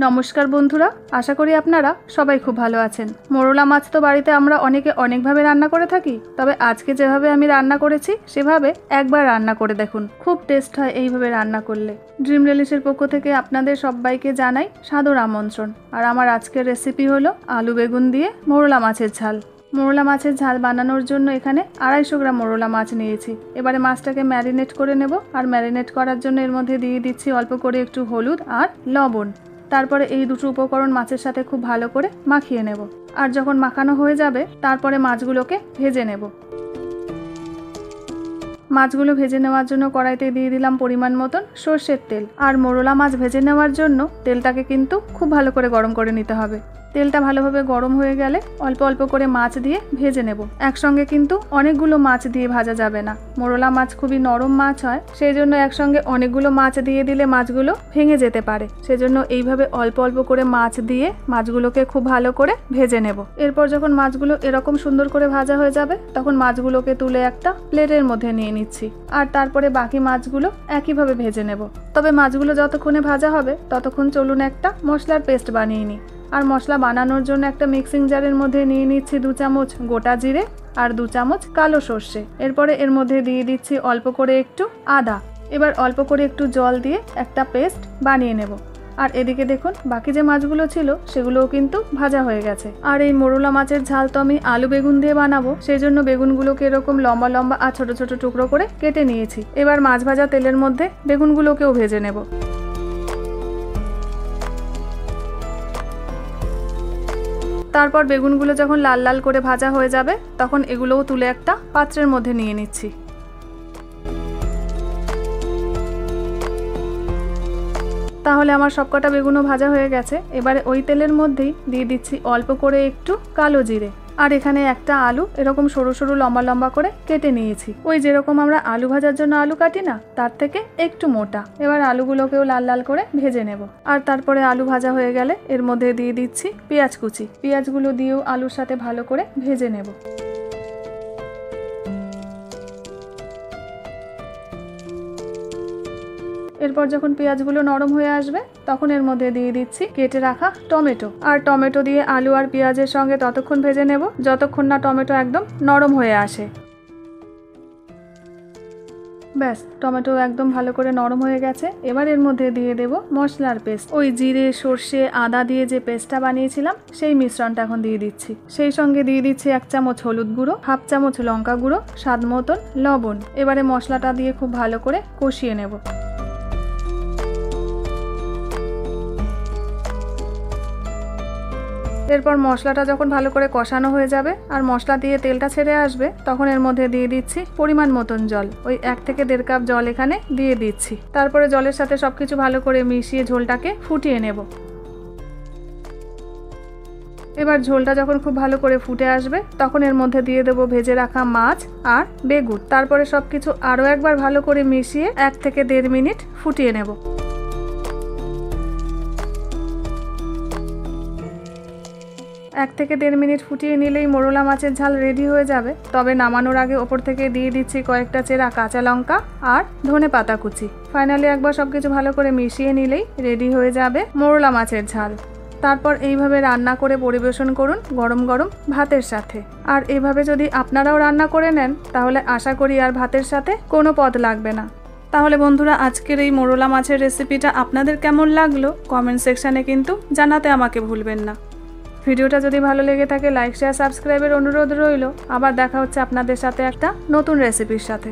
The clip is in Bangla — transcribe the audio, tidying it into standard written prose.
নমস্কার বন্ধুরা, আশা করি আপনারা সবাই খুব ভালো আছেন। মোরলা মাছ তো বাড়িতে আমরা অনেকে অনেকভাবে রান্না করে থাকি, তবে আজকে যেভাবে আমি রান্না করেছি সেভাবে একবার রান্না করে দেখুন, খুব টেস্ট হয় এইভাবে রান্না করলে। ড্রিম রিলিশের পক্ষ থেকে আপনাদের সবাইকে জানাই সাদর আমন্ত্রণ। আর আমার আজকের রেসিপি হলো আলু বেগুন দিয়ে মোরলা মাছের ঝাল। মোরলা মাছের ঝাল বানানোর জন্য এখানে 250 গ্রাম মোরলা মাছ নিয়েছি। এবারে মাছটাকে ম্যারিনেট করে নেব। আর ম্যারিনেট করার জন্য এর মধ্যে দিয়ে দিচ্ছি অল্প করে একটু হলুদ আর লবণ। তারপরে এই দুটো উপকরণ মাছের সাথে খুব ভালো করে মাখিয়ে নেব। আর যখন মাখানো হয়ে যাবে তারপরে মাছগুলোকে ভেজে নেব। মাছগুলো ভেজে নেওয়ার জন্য কড়াইতে দিয়ে দিলাম পরিমাণ মতন সর্ষের তেল। আর মোরলা মাছ ভেজে নেওয়ার জন্য তেলটাকে কিন্তু খুব ভালো করে গরম করে নিতে হবে। তেলটা ভালোভাবে গরম হয়ে গেলে অল্প অল্প করে মাছ দিয়ে ভেজে নেব। একসঙ্গে কিন্তু অনেকগুলো মাছ দিয়ে ভাজা যাবে না, মোরলা মাছ খুবই নরম মাছ হয়, সেই জন্য একসঙ্গে অনেকগুলো মাছ দিয়ে দিলে মাছগুলো ভেঙে যেতে পারে। সেজন্য এইভাবে অল্প অল্প করে মাছ দিয়ে মাছগুলোকে খুব ভালো করে ভেজে নেব। এরপর যখন মাছগুলো এরকম সুন্দর করে ভাজা হয়ে যাবে তখন মাছগুলোকে তুলে একটা প্লেটের মধ্যে নিয়ে নিচ্ছি। আর তারপরে বাকি মাছগুলো একইভাবে ভেজে নেব। তবে মাছগুলো যতক্ষণে ভাজা হবে ততক্ষণ চলুন একটা মশলার পেস্ট বানিয়ে নিই। আর মশলা বানানোর জন্য একটা মিক্সিং জারের মধ্যে নিয়ে নিচ্ছি 2 চামচ গোটা জিরে আর 2 চামচ কালো সর্ষে। এরপরে এর মধ্যে দিয়ে দিচ্ছি অল্প করে একটু আদা। এবার অল্প করে একটু জল দিয়ে একটা পেস্ট বানিয়ে নেব। আর এদিকে দেখুন বাকি যে মাছগুলো ছিল সেগুলোও কিন্তু ভাজা হয়ে গেছে। আর এই মোরলা মাছের ঝাল তো আমি আলু বেগুন দিয়ে বানাবো, সেই জন্য বেগুনগুলোকে এরকম লম্বা লম্বা আর ছোট ছোট টুকরো করে কেটে নিয়েছি। এবার মাছ ভাজা তেলের মধ্যে বেগুনগুলোকেও ভেজে নেব। তারপর বেগুনগুলো যখন লাল লাল করে ভাজা হয়ে যাবে তখন এগুলোও তুলে একটা পাত্রের মধ্যে নিয়ে নিচ্ছি। তাহলে আমার সবকটা বেগুনও ভাজা হয়ে গেছে। এবারে ওই তেলের মধ্যেই দিয়ে দিচ্ছি অল্প করে একটু কালো জিরে। আর এখানে একটা আলু এরকম সরু সরু লম্বা লম্বা করে কেটে নিয়েছি। ওই যেরকম আমরা আলু ভাজার জন্য আলু কাটি না, তার থেকে একটু মোটা। এবার আলুগুলোকেও লাল লাল করে ভেজে নেব। আর তারপরে আলু ভাজা হয়ে গেলে এর মধ্যে দিয়ে দিচ্ছি পেঁয়াজ কুচি। পেঁয়াজগুলো দিয়েও আলুর সাথে ভালো করে ভেজে নেব। এরপর যখন পেঁয়াজগুলো নরম হয়ে আসবে তখন এর মধ্যে দিয়ে দিচ্ছি কেটে রাখা টমেটো। আর টমেটো দিয়ে আলু আর পেঁয়াজের সঙ্গে ততক্ষণ ভেজে নেব যতক্ষণ না টমেটো একদম নরম হয়ে আসে। ব্যাস, টমেটো একদম ভালো করে নরম হয়ে গেছে। এবার এর মধ্যে দিয়ে দেব মশলার পেস্ট। ওই জিরে সর্ষে আদা দিয়ে যে পেস্টটা বানিয়েছিলাম সেই মিশ্রণটা এখন দিয়ে দিচ্ছি। সেই সঙ্গে দিয়ে দিচ্ছি 1 চামচ হলুদ গুঁড়ো, 1/2 চামচ লঙ্কা গুঁড়ো, স্বাদ মতন লবণ। এবারে মশলাটা দিয়ে খুব ভালো করে কষিয়ে নেব। এরপর মশলাটা যখন ভালো করে কষানো হয়ে যাবে আর মশলা দিয়ে তেলটা ছেড়ে আসবে তখন এর মধ্যে দিয়ে দিচ্ছি পরিমাণ মতন জল। ওই 1 থেকে 1.5 কাপ জল এখানে দিয়ে দিচ্ছি। তারপরে জলের সাথে সবকিছু ভালো করে মিশিয়ে ঝোলটাকে ফুটিয়ে নেব। এবার ঝোলটা যখন খুব ভালো করে ফুটে আসবে তখন এর মধ্যে দিয়ে দেবো ভেজে রাখা মাছ আর বেগুন। তারপরে সবকিছু আরও একবার ভালো করে মিশিয়ে 1 থেকে 1.5 মিনিট ফুটিয়ে নেব। 1 থেকে 1.5 মিনিট ফুটিয়ে নিলেই মোরলা মাছের ঝাল রেডি হয়ে যাবে। তবে নামানোর আগে ওপর থেকে দিয়ে দিচ্ছি কয়েকটা চেরা কাঁচা লঙ্কা আর ধনে পাতা কুচি। ফাইনালি একবার সবকিছু ভালো করে মিশিয়ে নিলেই রেডি হয়ে যাবে মোরলা মাছের ঝাল। তারপর এইভাবে রান্না করে পরিবেশন করুন গরম গরম ভাতের সাথে। আর এইভাবে যদি আপনারাও রান্না করে নেন তাহলে আশা করি আর ভাতের সাথে কোনো পদ লাগবে না। তাহলে বন্ধুরা আজকের এই মোরলা মাছের রেসিপিটা আপনাদের কেমন লাগলো কমেন্ট সেকশানে কিন্তু জানাতে আমাকে ভুলবেন না। ভিডিওটা যদি ভালো লেগে থাকে লাইক শেয়ার সাবস্ক্রাইবের অনুরোধ রইল। আবার দেখা হচ্ছে আপনাদের সাথে একটা নতুন রেসিপির সাথে।